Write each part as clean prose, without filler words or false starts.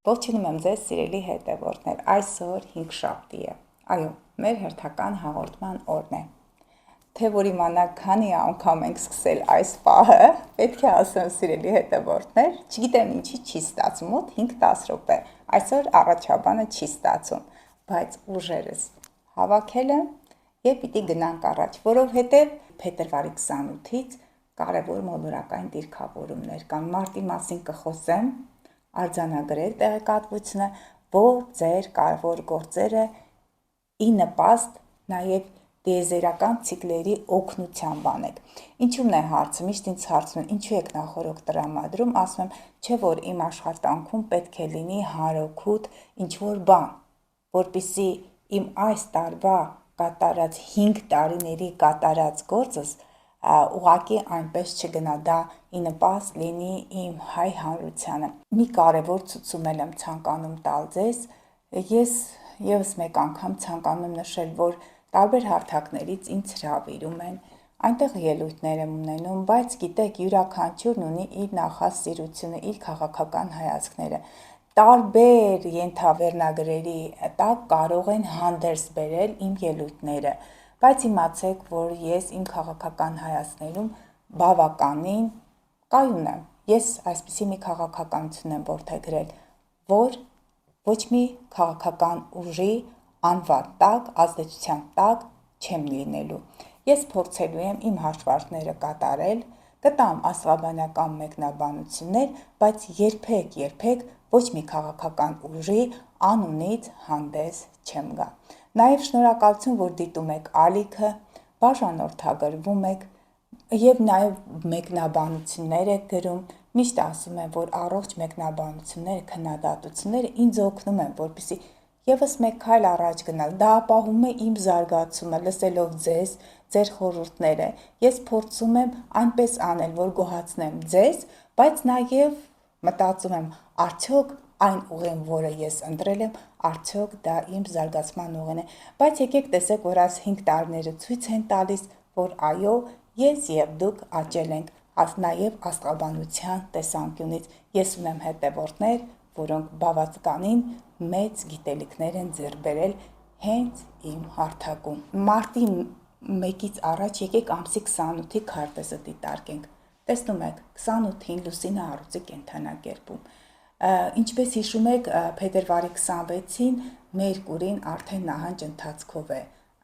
Ողջունում եմ ձեզ, սիրելի հետևորդներ, այսօր 5-շաբթի է, այո, մեր հերթական հաղորդման օրն է, թե որ իմանաք քանի անգամ ենք սկսել այս պահը, պետք է ասեմ սիրելի հետևորդներ, չգիտեմ ինչի չի ստացվում, մոտ 5-10 րոպե, այսօր առաջաբանը չի ստացում, բայց ուժերս հավաքել եմ և պիտի գնանք առաջ, որովհետև փետրվարի 28-ից կարևոր մոլորակային դիրքավորումներ կան, մարտի մասին կխոսեմ, արձանագրել տեղեկատվությունը, որ ձեր կարևոր գործերը ի նպաստ նաև տիեզերական ցիկլերի օգնությամբ անեք։ Ինչու՞մն է հարցը, միշտ ինձ հարցնում են, ինչու եք նախօրոք տրամադրում, ասում եմ, չէ որ իմ աշխատանքում պետք է լինի հարօգուտ ինչ-որ բան, որպեսզի իմ այս տարվա կատարած 5 տարիների կատարած գործս ուղղակի այնպես չգնա, դա ի նպաստ լինի իմ հայ հանրությանը։ Մի կարևոր ցուցում եմ ցանկանում տալ ձեզ, ես ևս մեկ անգամ ցանկանում եմ նշել, որ տարբեր հարթակներից ինձ հրավիրում են, այնտեղ ելույթներ եմ ունենում, բայց գիտեք, յուրաքանչյուրն ունի իր նախասիրությունը, իր քաղաքական հայացքները։ Տարբեր ենթավերնագրերի տակ կարող են հանդերձ բերել իմ ելույթները, բայց իմացեք, որ ես իմ քաղաքական հայացքներում բավականին կայուն եմ։ Ես այսպիսի մի քաղաքականություն եմ որդեգրել, որ ոչ մի քաղաքական ուժի անվան տակ, ազդեցության տակ չեմ լինելու։ Ես փորձելու եմ իմ հաշվարկները կատարել, կտամ աստղաբանական մեկնաբանություններ, բայց երբեք ոչ մի քաղաքական ուժի անունից հանդես չեմ գա։ Նաև շնորհակալություն, որ դիտում եք ալիքը, բաժանորդագրվում եք և նաև մեկնաբանություններ եք գրում, միշտ ասում եմ, որ առողջ մեկնաբանությունները, քննադատությունները ինձ օգնում են, որպեսզի ևս մեկ քայլ առաջ գնալ, դա ապահովում է իմ զարգացումը, լսելով ձեզ, ձեր խորհուրդները, ես փորձում եմ այնպես անել, որ գոհացնեմ ձեզ, բայց նաև մտածում եմ, արդյոք այն ուղին, որը ես ընտրել եմ, արդյոք դա իմ զարգացման ուղին է, բայց եկեք տեսեք, որ այս 5 տարիները ցույց են տալիս, որ այո, ես և դուք աճել ենք, նաև աստղաբանության տեսանկյունից, ես ունեմ հետևորդներ, որոնք բավականին մեծ գիտելիքներ են ձեռք բերել հենց իմ հարթակում։ Մարտի 1-ից առաջ եկեք ամսի 28-ի քարտեզը դիտարկենք, տեսնում եք, 28-ին լուսինը առյուծի կենդանակերպում։ Ինչպես հիշում եք, փետրվարի 26-ին Մերկուրին արդեն նահանջ ընթացքով է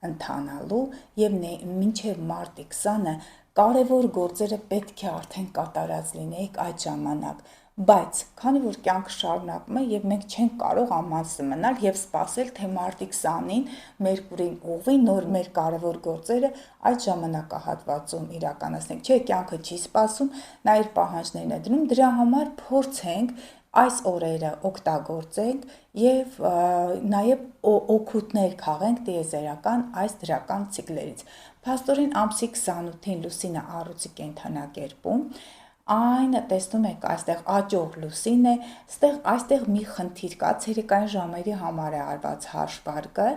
ընթանալու և մինչև մարտի 20-ը կարևոր գործերը պետք է արդեն կատարած լինեիք այդ ժամանակ, բայց քանի որ կյանքը շարունակվում է և մենք չենք կարող ամաձը մնալ և սպասել, թե մարտի 20-ին Մերկուրին ուղղվի, նոր մեր կարևոր գործերը այդ ժամանակահատվածում իրականացնենք, չէ, կյանքը չի սպասում, նա իր պահանջներն է դնում, դրա համար փորձենք այս օրերը օգտագործենք և նաև օգուտներ քաղենք տիեզերական այս դրական ցիկլերից։ Փաստորեն ամսի 28-ին լուսինը առյուծի կենդանակերպում, այն տեսնում եք այստեղ աճող լուսին է, այստեղ մի խնդիր կա, ցերեկային ժամերի համար է արված հաշվարկը,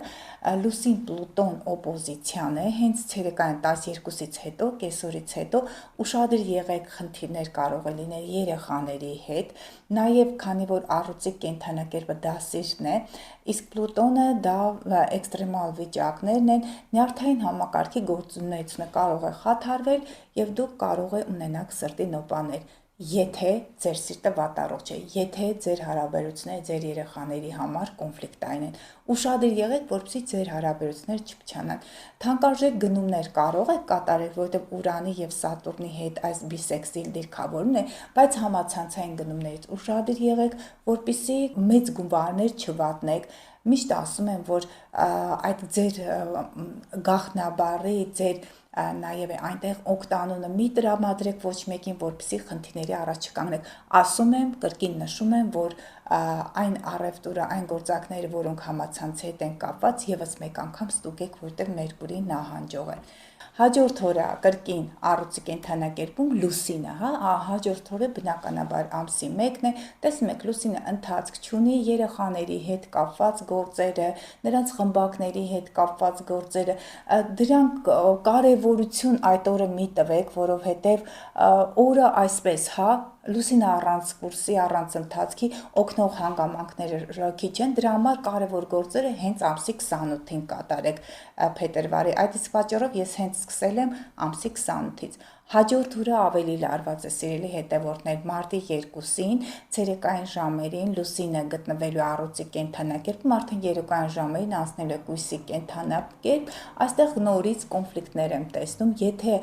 լուսին Պլուտոն օպոզիցիան է, հենց ցերեկային 12-ից հետո, կեսօրից հետո ուշադիր եղեք, խնդիրներ կարող է լինել երեխաների հետ, նաև քանի որ առյուծի կենդանակերպը դասիրն է, իսկ Պլուտոնը դա էքստրեմալ վիճակներն են, նյարդային համակարգի գործունեությունը կարող է խաթարվել և դուք կարող է ունենաք սրտի նոպաներ, եթե ձեր սիրտը վատառողջ է, եթե ձեր հարաբերությունները ձեր երեխաների համար կոնֆլիկտային են, ուշադիր եղեք, որպեսզի ձեր հարաբերությունները չփչանան, թանկարժեք գնումներ կարող եք կատարել, որովհետև Ուրանի և Սատուրնի հետ այս բիսեքսիլ դիրքավորումն է, բայց համացանցային գնումներից ուշադիր եղեք, որպեսզի մեծ գումարներ չվատնեք, միշտ ասում եմ, որ այդ ձեր գաղտնաբառի, ձեր նաև այնտեղ օկտանոնը մի տրամադրեք ոչ մեկին, որպեսզի խնդիրների առաջ չկանգնեք, ասում եմ, կրկին նշում եմ, որ այն առևտուրը, այն գործակները, որոնք համացանցի հետ են կապված, ևս մեկ անգամ ստուգեք, որտեղ Մերկուրին նահանջող է։ Հաջորդ օրը կրկին առուծի կենդանակերպում լուսինը, հաջորդ օրը բնականաբար ամսի 1-ն է, տեսնում եք լուսինը ընթացք չունի, երեխաների հետ կապված գործերը, նրանց խմբակների հետ կապված գործերը, դրանք կարևորություն այդ օրը մի տվեք, որովհետև օրը այսպես, լուսինը առանց կուրսի, առանց ընթացքի օգնող հանգամանքները քիչ են, դրա համար կարևոր գործերը հենց ամսի 28-ին կատարեք փետրվարի։ Այդ իսկ պատճառով ես հենց սկսել եմ ամսի 28-ից։ Հաջորդ օրը ավելի լարված է, սիրելի հետևորդներ, մարտի 2-ին ցերեկային ժամերին լուսինը գտնվելու առուծի կենդանակերպում, արդեն երեկոյան ժամերին անցնելու է կույսի կենդանակերպ, այստեղ նորից կոնֆլիկտներ եմ տեսնում, եթե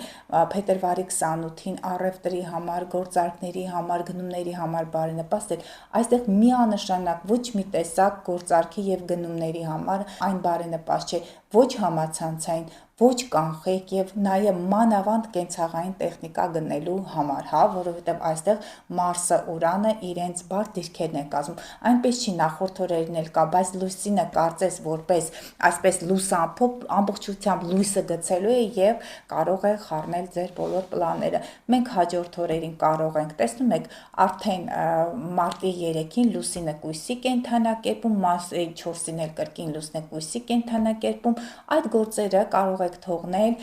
փետրվարի 28-ին առևտրի համար, գործարքների համար, գնումների համար բարենպաստ է, այստեղ միանշանակ ոչ մի տեսակ գործարքի եւ գնումների համար այն բարենպաստ չէ, ոչ համացանցային, ոչ կանխիկ եւ նաեւ մանավանդ կենցաղային տեխնիկա գնելու համար, որովհետեւ այստեղ Մարսը, Ուրանը իրենց բարդ դիրքերն են կազմում։ Այնպես չի նախորդ օրերին էլ կա, բայց լուսինը կարծես որպես այսպես լուսամփոփ ամբողջությամբ լույսը գցելու է եւ կարող է խառնել ձեր բոլոր պլանները։ Մենք հաջորդ օրերին կարող ենք, տեսնում եք, արդեն մարտի 3-ին լուսինը կույսի կենդանակերպում, մարտի 4-ին էլ կրկին լուսինը կույսի կենդանակերպում, այդ գործերը կարող եք թողնել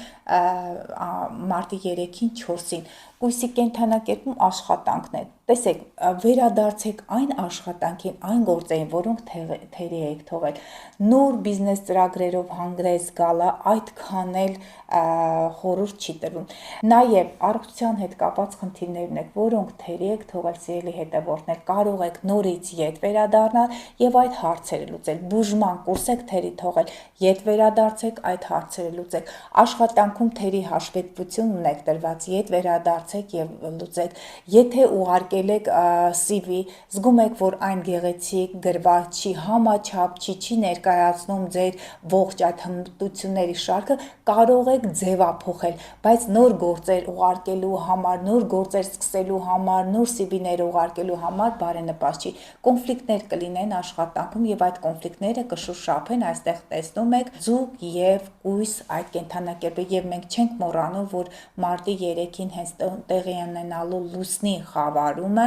մարտի 3-ին 4-ին։ Կույսի կենդանակերպում աշխատանքն է։ Տեսեք, վերադարձեք այն աշխատանքին, այն գործերին, որոնք թերի եք թողել։ Նոր բիզնես ծրագրերով հանգրես գալը այդքան էլ խորհուրդ չի տրվում։ Նաև առողջության հետ կապված խնդիրներ ունեք, որոնք թերի եք թողել, սիրելի հետևորդներ, կարող եք նորից ետ վերադառնալ եւ այդ հարցերը լուծել։ Բուժման կուրս եք թերի թողել, ետ վերադարձեք, այդ հարցերը լուծեք։ Աշխատանքում թերի հաշվետվություն ունեք տրված, ետ վերադարձեք եւ լուծեք։ Եթե ուղարկել եք CV, զգում եք, որ այն գեղեցիկ գրված չի, համաչափ չի ներկայացնում ձեր ողջ այդ հմտությունների շարքը, կարող եք ձևափոխել, բայց նոր գործեր ուղարկելու համար, նոր գործեր սկսելու համար, նոր CV-ներ ուղարկելու համար բարենպաստ չի։ Կոնֆլիկտներ կլինեն աշխատանքում եւ այդ կոնֆլիկտները կշոշափեն, այստեղ տեսնում եք ձուկ եւ կույս այդ կենդանակերպը եւ մենք չենք մոռանում, որ մարտի 3-ին հենց տեղի ունենալու լուսնի խավարումը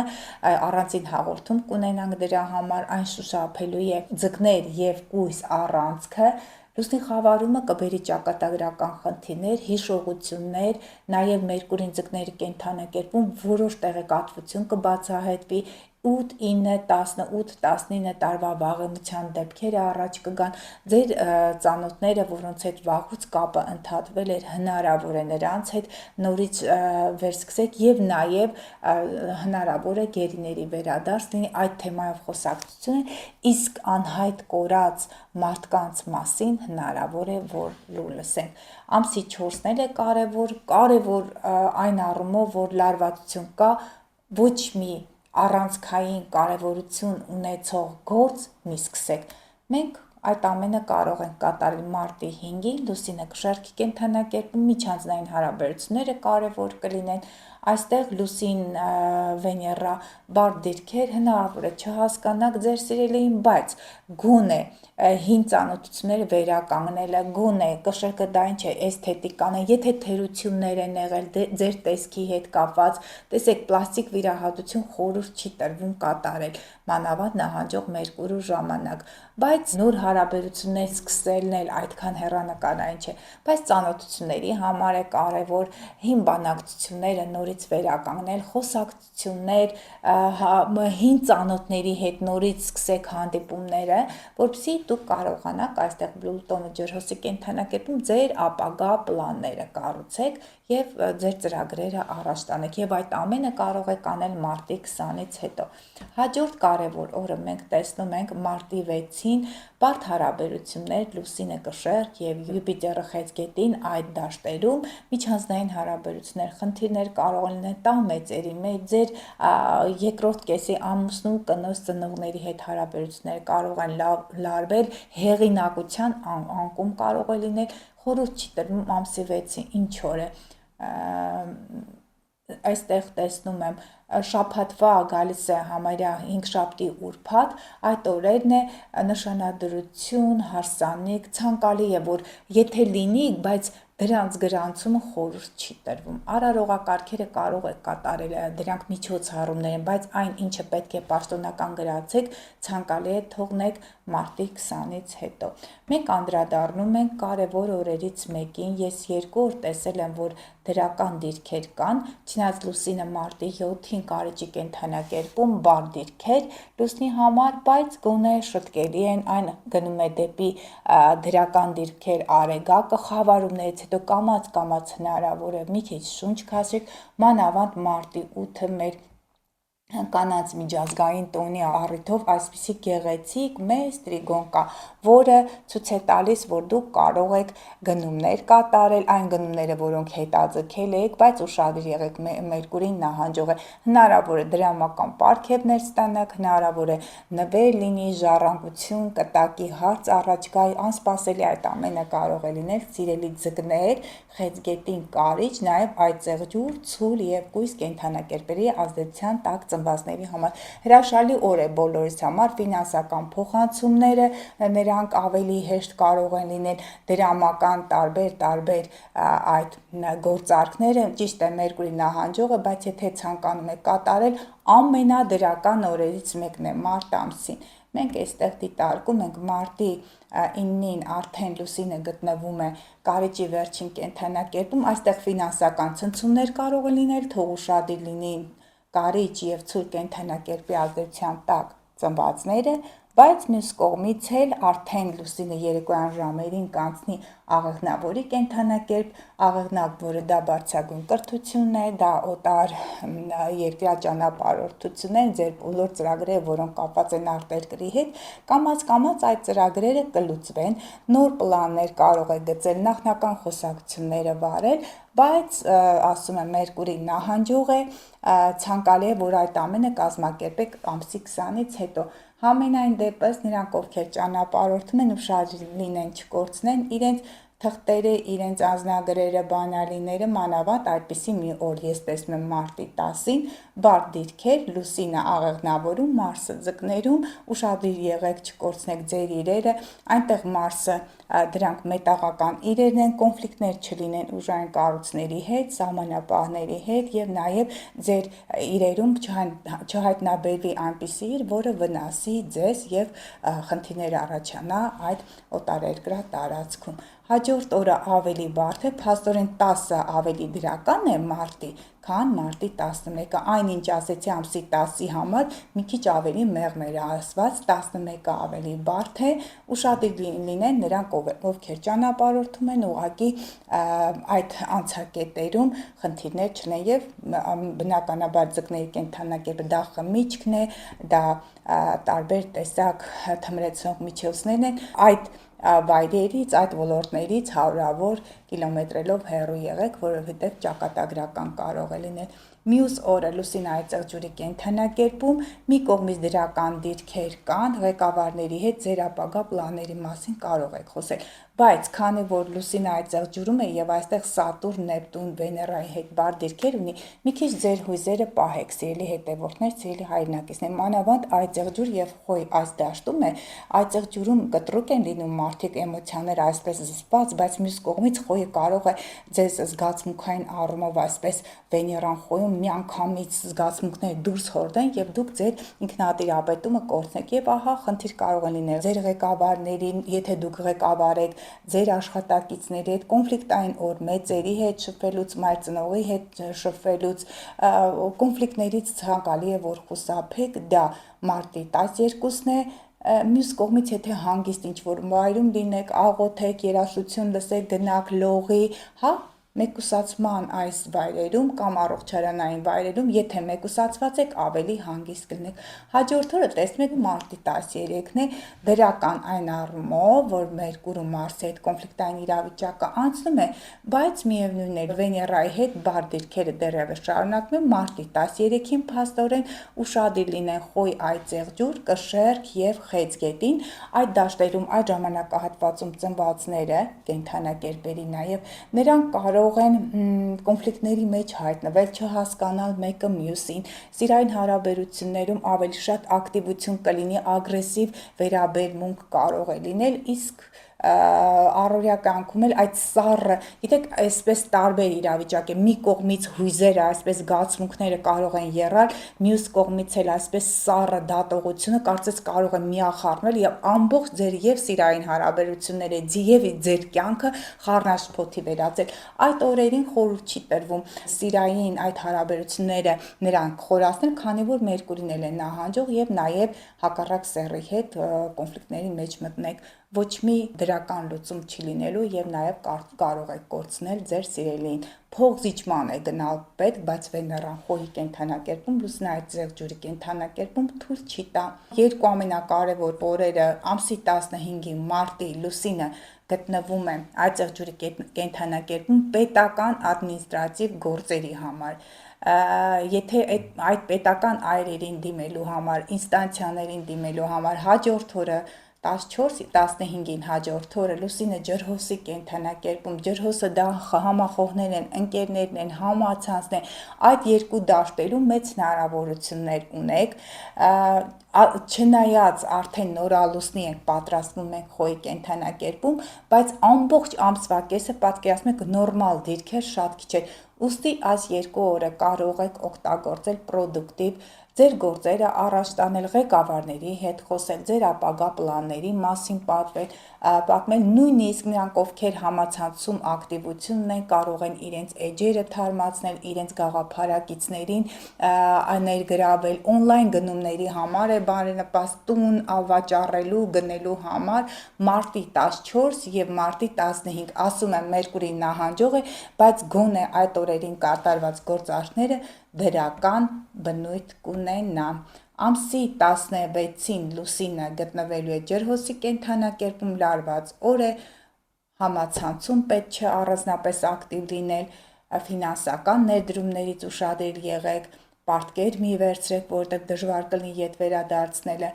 առանցին հաղորդում կունենանք դրա համար, այն շոշափելու է ձկներ եւ կույս առանցքը։ Լուսնի խավարումը կբերի ճակատագրական խնդիրներ, հիշողություններ, նաև Մերկուրին ձկների կենդանակերպում որոշ տեղեկատվություն կբացահայտվի, 8, 9, 18, 19 տարվա վաղեմության դեպքերը առաջ կգան, ձեր ծանոթները, որոնց հետ վաղուց կապը ընդհատվել էր, հնարավոր է նրանց հետ նորից վերսկսեք եւ նաեւ հնարավոր է գերիների վերադարձ լինի, այդ թեմայով խոսակցություն է, իսկ անհայտ կորած մարդկանց մասին հնարավոր է, որ լսենք։ Ամսի 4-ն էլ է կարևոր այն առումով, որ լարվածություն կա, ոչ մի առանցքային կարևորություն ունեցող գործ մի սկսեք։ Մենք այդ ամենը կարող ենք կատարել մարտի 5-ին, լուսինը կշարքի կենդանակերպում, միջանձնային հարաբերությունները կարևոր կլինեն, այստեղ լուսին Վեներա բարդ դիրքեր հնարավոր է չհասկանաք ձեր սիրելիին, բայց գոնե հին ծանոթությունները վերականգնելը, գոնե կշռքը դա ինչ է, էսթետիկան է, եթե թերություններ են եղել ձեր տեսքի հետ կապված, տեսեք պլաստիկ վիրահատություն խորհուրդ չի տրվում կատարել, մանավանդ նահանջող Մերկուրու ժամանակ, բայց նոր հարաբերություններ սկսելն էլ այդքան հեռանկարային չէ, բայց ծանոթությունների համար է կարևոր հին բանակցությունները նորից վերականգնել, խոսակցություններ, հին ծանոթների հետ նորից սկսեք հանդիպումները, որպեսզի դուք կարողանաք այստեղ Պլուտոնը ջրհոսի կենդանակերպում ձեր ապագա պլանները կառուցեք եւ ձեր ծրագրերը առաջ տանեք եւ այդ ամենը կարող եք անել մարտի 20-ից հետո։ Հաջորդ կարևոր օրը մենք տեսնում ենք մարտի 6-ին բարդ հարաբերություններ լուսինը կշեռք եւ Յուպիտերը խեցգետին այդ դաշտերում միջանձնային հարաբերություններ, խնդիրներ կարող են լինել տան մեծերի մեջ, ձեր երկրորդ կեսի ամուսնու կնոջ ծնողների հետ հարաբերությունները կարող են լարվել, հեղինակության անկում կարող է լինել, խորհուրդ չի տրվում ամսի 6-ին ինչ օր է այստեղ տեսնում եմ շաբաթվա գալիս է համարյա 5 շաբթի ուրբաթ, այդ օրերն է նշանադրություն, հարսանիք, ցանկալի է, որ եթե լինի, բայց դրանց գրանցումը խորհուրդ չի տրվում։ Արարողակարգերը կարող եք կատարել, դրանք միջոցառումներ են, բայց այն, ինչը պետք է պաշտոնական գրացեք, ցանկալի է թողնեք մարտի 20-ից հետո։ Մենք անդրադառնում ենք կարևոր օրերից մեկին, ես 2 օր տեսել եմ, որ դրական դիրքեր կան, չնայած Լուսինը մարտի 7-ին կարիճի կենդանակերպում բար դիրքեր Լուսնի համար, բայց գոնե շտկելի են, այն գնում է դեպի դրական դիրքեր արեգակը, խավարումներից հետո կամաց հնարավոր է մի քիչ շունչ քաշեք, մանավանդ մարտի 8-ը մեր կանանց միջազգային տոնի առիթով այսպիսի գեղեցիկ մեծ տրիգոն կա, որը ցույց է տալիս, որ դուք կարող եք գնումներ կատարել, այն գնումները, որոնք հետաձգել եք, բայց ուշադիր եղեք, Մերկուրին նահանջող է, հնարավոր է դրամական պարգևներ ստանաք, հնարավոր է նվեր լինի, ժառանգություն, կտակի հարց առաջ գա, անսպասելի այդ ամենը կարող է լինել, սիրելի ձկներ, խեցգետին կարիճ, նաև այծեղջյուր, ցուլ և կույս կենդանակերպերի ազդեցության տակ ծնվածների համար հրաշալի օր է բոլորիս համար, ֆինանսական փոխանցումները նրանք ավելի հեշտ կարող են լինել, դրամական տարբեր այդ գործարքները, ճիշտ է Մերկուրի նահանջողը, բայց եթե ցանկանում եք կատարել, ամենադրական օրերից մեկն է մարտ ամսին։ Մենք այստեղ դիտարկում ենք մարտի 9-ին արդեն Լուսինը գտնվում է կարիճի վերջին կենդանակերպում, այստեղ ֆինանսական ցնցումներ կարող են լինել, թող ուշադիր լինի կարիճ և ցուլ կենդանակերպի ազդեցության տակ ծնվածները, բայց մյուս կողմից էլ արդեն Լուսինը երեկոյան ժամերին կանցնի աղեղնավորի կենդանակերպ, աղեղնակ, որը դա բարձրագույն կրթությունն է, դա օտար երկրյա ճանապարհորդությունն են, ձեր բոլոր ծրագրերը, որոնք կապված են արտերկրի հետ, կամաց այդ ծրագրերը կլուծվեն, նոր պլաններ կարող եք գծել, նախնական խոսակցությունները վարել, բայց ասում եմ Մերկուրի նահանջող է, ցանկալի է, որ այդ ամենը կազմակերպեք ամսի 20-ից հետո։ Համենայն դեպս նրանք, ովքեր ճանապարհորդում են, ուշադիր լինեն, չկորցնեն իրենց թղթերը, իրենց անձնագրերը, բանալիները, մանավանդ այդպիսի մի օր ես տեսնում եմ մարտի 10-ին, բար դիրքեր, Լուսինը աղեղնավորում, Մարսը ձկներում, ուշադիր եղեք, չկորցնեք ձեր իրերը, այնտեղ Մարսը դրանք մետաղական իրերն են, կոնֆլիկտներ չլինեն ուժային կառույցների հետ, սահմանապահների հետ և նաև ձեր իրերում չհայտնաբերվի այնպիսի իր, որը վնասի ձեզ և խնդիրներ առաջանա այդ օտարերկրյա տարածքում։ Հաջորդ օրը ավելի բարդ է, փաստորեն 10-ը ավելի դրական է մարտի, քան մարտի 11-ը, այնինչ ասեցի ամսի 10-ի համար մի քիչ ավելի մեղմ էր ասված, 11-ը ավելի բարդ է, ուշադիր լինեն նրանք, ովքեր ճանապարհորդում են, ուղղակի այդ անցակետերում խնդիրներ չունեն և բնականաբար ձկների կենդանակերպը դա խմիչքն է, դա տարբեր տեսակ թմրեցնող միջոցներն են, այդ վայրերից, այդ ոլորտներից հարյուրավոր կիլոմետրերով հեռու եղեք, որովհետև ճակատագրական կարող է լինել։ Մյուս օրը Լուսինը այծեղջյուրի կենդանակերպում, մի կողմից դրական դիրքեր կան, ղեկավարների հետ ձեր ապագա պլանների մասին կարող եք խոսել, բայց քանի որ Լուսինը այծեղջյուրում է և այստեղ Սատուրն, Նեպտուն, Վեներայի հետ բար դիրքեր ունի, մի քիչ ձեր հույզերը պահեք, սիրելի հետևորդներ, սիրելի հայրենակիցներ, մանավանդ այծեղջյուր և խոյ այս դաշտում է, այծեղջյուրում կտրուկ են լինում մարդիկ էմոցիաները այսպես զսպված, բայց մյուս կողմից խոյը կարող է ձեզ զգացմունքային առումով այսպես Վեներան խոյում միանգամից զգացմունքները դուրս հորդեն և դուք ձեր ինքնատիրապետումը կորցնեք և ահա խնդիր կարող է լինել ձեր ղեկավարներին, եթե դուք ղեկավար եք, ձեր աշխատակիցների հետ, կոնֆլիկտային օր, մեծերի հետ շփվելուց, մայրցնողի հետ շփվելուց, կոնֆլիկտներից ցանկալի է, որ խուսափեք, դա մարտի 12-ն է, մյուս կողմից եթե հանգիստ ինչ-որ վայրում լինեք, աղոթեք, երաժշտություն լսեք, գնաք լողի, հա, մեկուսացման այս վայրերում կամ առողջարանային վայրերում, եթե մեկուսացված եք, ավելի հանգիստ կլինեք։ Հաջորդ օրը տեսնում եք մարտի 13-ն է, դրական այն առումով, որ Մերկուր ու Մարսի հետ կոնֆլիկտային իրավիճակը անցնում է, բայց միևնույն է, Վեներայի հետ բար դիրքերը դեռևս շարունակվում են, մարտի 13-ին փաստորեն ուշադիր լինեն խոյ, այծեղջյուր, կշեռք և խեցգետին, այդ դաշտերում, այդ ժամանակահատվածում ծնվածները, կենդանակերպերի նաև, նրանք կարող կարող են կոնֆլիկտների մեջ հայտնվել, չհասկանալ մեկը մյուսին, սիրային հարաբերություններում ավելի շատ ակտիվություն կլինի, ագրեսիվ վերաբերմունք կարող է լինել, իսկ առօրյա կյանքում էլ այդ սառը, գիտեք, այսպես տարբեր իրավիճակ է, մի կողմից հույզերը, այսպես զգացմունքները կարող են եռալ, մյուս կողմից էլ այսպես սառը դատողությունը կարծես կարող է միախառնել եւ ամբողջ ձեր եւ սիրային հարաբերությունները, եւ ձեր կյանքը խառնաշփոթի վերածել։ Այդ օրերին խորհուրդ չի տրվում սիրային այդ հարաբերությունները նրանք խորացնել, քանի որ Մերկուրին էլ է նահանջող եւ նաեւ հակառակ սեռի հետ կոնֆլիկտների մեջ մտնեք, ոչ մի դրական լուծում չի լինելու եւ նաեւ կարող եք կորցնել ձեր սիրելիին։ Փողզիջման է գնալ պետք, բայց Վեներան խոհի կենդանակերպում, Լուսինայի Ձեղջուրի կենդանակերպում թույլ չի տա։ Երկու ամենակարևոր օրերը ամսի 15-ի մարտի Լուսինը գտնվում է այդ Ձեղջուրի կենդանակերպում պետական ադմինիստրատիվ գործերի համար։ Եթե այդ պետական այրերին դիմելու համար, ինստանցիաներին դիմելու համար հաջորդ օրը 14-15-ին հաջորդ օրը Լուսինը ջրհոսի կենդանակերպում, ջրհոսը դա համախոհներ են, ընկերներն են, համացանցն են, այդ երկու դաշտերում մեծ հնարավորություններ ունեք, չնայած արդեն նորալուսնի ենք պատրաստվում ենք խոյի կենդանակերպում, բայց ամբողջ ամսվա կեսը պատկերացնեք նորմալ դիրքեր շատ քիչ է, ուստի այս երկու օրը կարող եք օգտագործել պրոդուկտիվ, ձեր գործերը առաջ տանել, ղեկավարների հետ խոսել, ձեր ապագա պլանների մասին պատմել, նույնիսկ նրանք, ովքեր համացանցում ակտիվություն ունեն, կարող են իրենց էջերը թարմացնել, իրենց գաղափարակիցներին ներգրավել, օնլայն գնումների համար է բարենպաստ, տուն վաճառելու, գնելու համար, մարտի 14 եւ մարտի 15, ասում եմ Մերկուրի նահանջող է, բայց գոնե այդ օրերին կատարված գործարքները դրական բնույթ կունենա։ Ամսի 16-ին Լուսինը գտնվելու է ջրհոսի կենդանակերպում, լարված օր է, համացանցում պետք չէ առանձնապես ակտիվ լինել, ֆինանսական ներդրումներից ուշադիր եղեք, պարտքեր մի վերցրեք, որտեղ դժվար կլինի ետ վերադարձնելը,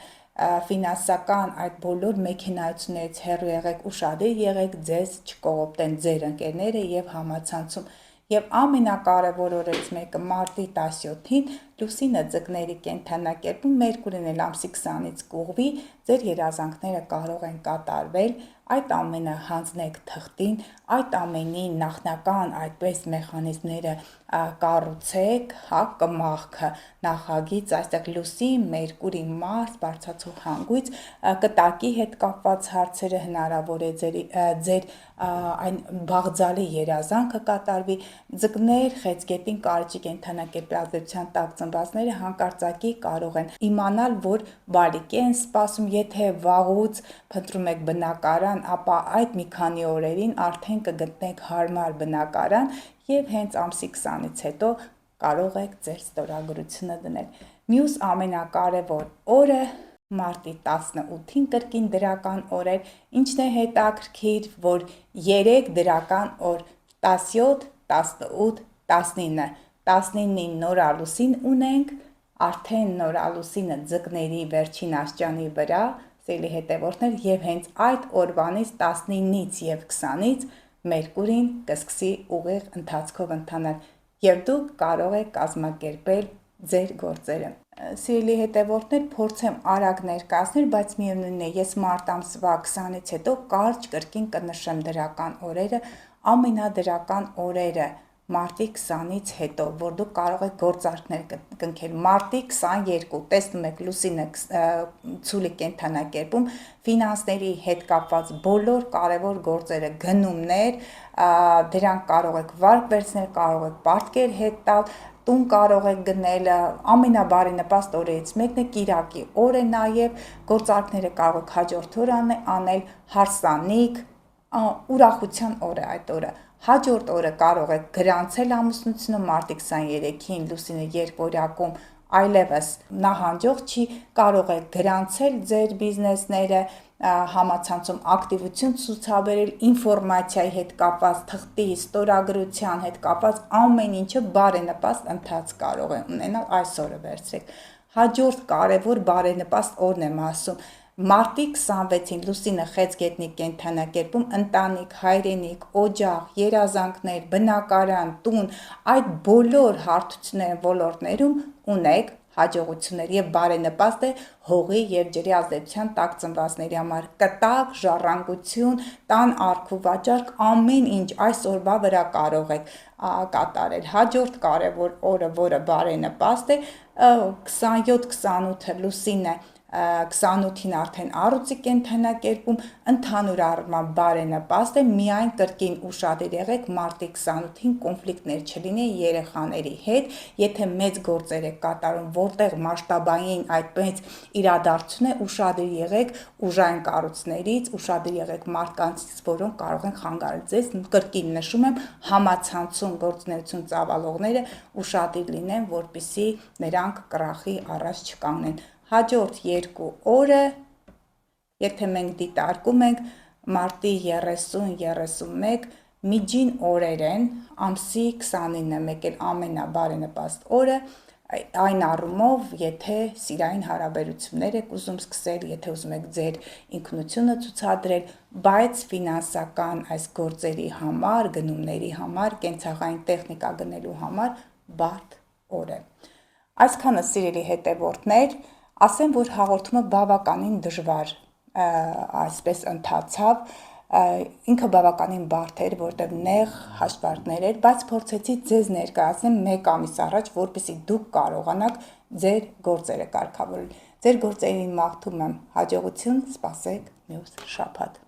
ֆինանսական այդ բոլոր մեքենայություններից հեռու եղեք, ուշադիր եղեք, ձեզ չկողոպտեն ձեր ընկերները եւ համացանցում։ Եվ ամենակարևոր օրերից մեկը մարտի 17-ին Լուսինը ձկների կենդանակերպում, Մերկուրին էլ ամսի 20-ից կուղվի, ձեր երազանքները կարող են կատարվել, այդ ամենը հանձնեք թղթին, այդ ամենի նախնական այդպես մեխանիզմները կառուցեք, կմախքը նախագիծ, այստեղ Լուսին, Մերկուրի, Մարս, բարձրացող հանգույց, կտակի հետ կապված հարցերը հնարավոր է ձեր այն բաղձալի երազանքը կատարվի, ձկներ, խեցգետին, կարիճի կենդանակերպի ազդեցության տակ ծնվածները հանկարծակի կարող են իմանալ, որ բարիք են սպասում, եթե վաղուց փնտրում եք բնակարան, ապա այդ մի քանի օրերին արդեն կգտնեք հարմար բնակարան եւ հենց ամսի 20-ից հետո կարող եք ձեր ստորագրությունը դնել։ Մյուս ամենակարևոր օրը մարտի 18-ին կրկին դրական օր էր, ինչն է հետաքրքիր, որ 3 դրական օր 17, 18, 19, 19-ին նորալուսին ունենք, արդեն նորալուսինը ձկների վերջին աստիճանի վրա, սիրելի հետևորդներ, եւ հենց այդ օրվանից 19-ից եւ 20-ից Մերկուրին կսկսի ուղիղ ընթացքով ընթանալ եւ դուք կարող եք կազմակերպել ձեր գործերը։ Սիրելի հետևորդներ, փորձեմ արագ ներկայացնել, բայց միևնույնն է, ես մարտ ամսվա 20-ից հետո կարճ կրկին կնշեմ դրական օրերը, ամենադրական օրերը մարտի 20-ից հետո, որ դուք կարող եք գործարքներ կնքել։ Մարտի 22, տեսնում եք Լուսինը ցուլի կենդանակերպում, ֆինանսների հետ կապված բոլոր կարևոր գործերը, գնումներ, դրանք կարող եք վարկ վերցնել, կարող եք պարտքեր հետ տալ, տուն կարող եք գնել, ամենաբարենպաստ օրերից մեկն է կիրակի օրը, նաև գործարքները կարող եք հաջորդ օր անել, հարսանիք, ուրախության օր է այդ օրը։ Հաջորդ օրը կարող եք գրանցել ամուսնությունը, մարտի 23-ին Լուսինը երկօրյակում այլևս նահանջող չի, կարող եք գրանցել ձեր բիզնեսները, համացանցում ակտիվություն ցուցաբերել, ինֆորմացիայի հետ կապված, թղթի, ստորագրության հետ կապված ամեն ինչը բարենպաստ ընթաց կարող է ունենալ, այս օրը վերցրեք։ Հաջորդ կարևոր բարենպաստ օրն եմ ասում, Մարտի 26-ին Լուսինը խեց գետնի կենդանակերպում ընտանիք, հայրենիք, օջախ, երազանքներ, բնակարան, տուն, այդ բոլոր հարթությունների ոլորտներում ունեք հաջողություններ եւ բարենպաստ է հողի եւ ջրի ազդեցության տակ ծնվածների համար կտավ, ժառանգություն, տան արք ու վաճառք ամեն ինչ այսօրվա վրա կարող եք կատարել։ Հաջորդ կարևոր օրը, որը բարենպաստ է, 27-28-ը Լուսինը 28-ին արդեն առուծի կենդանակերպում, ընդհանուր առմամբ բարենպաստ է, միայն կրկին ուշադիր եղեք մարտի 28-ին կոնֆլիկտներ չլինի երեխաների հետ, եթե մեծ գործեր եք կատարում, որտեղ մասշտաբային այդպես իրադարձություն է, ուշադիր եղեք ուժային կառույցներից, ուշադիր եղեք մարդկանցից, որոնք կարող են խանգարել ձեզ, կրկին նշում եմ, համացանցում գործունեություն ծավալողները ուշադիր լինեն, որպեսզի նրանք կռախի առաջ չկանգնեն։ Հաջորդ 2 օրը, եթե մենք դիտարկում ենք մարտի 30-31 միջին օրեր են, ամսի 29-ը մեկ էլ ամենաբարենպաստ օրը, այն առումով, եթե սիրային հարաբերություններ եք ուզում սկսել, եթե ուզում եք ձեր ինքնությունը ցուցադրել, բայց ֆինանսական այս գործերի համար, գնումների համար, կենցաղային տեխնիկա գնելու համար բարդ օր է։ Այսքանը սիրելի հետևորդներ, ասեմ, որ հաղորդումը բավականին դժվար այսպես ընթացավ, ինքը բավականին բարդ էր, որտեղ նեղ հաշվարկներ էր, բայց փորձեցի ձեզ ներկայացնել 1 ամիս առաջ, որպեսզի դուք կարողանաք ձեր գործերը կարգավորել։ Ձեր գործերին մաղթում եմ հաջողություն, սպասեք մյուս շաբաթ։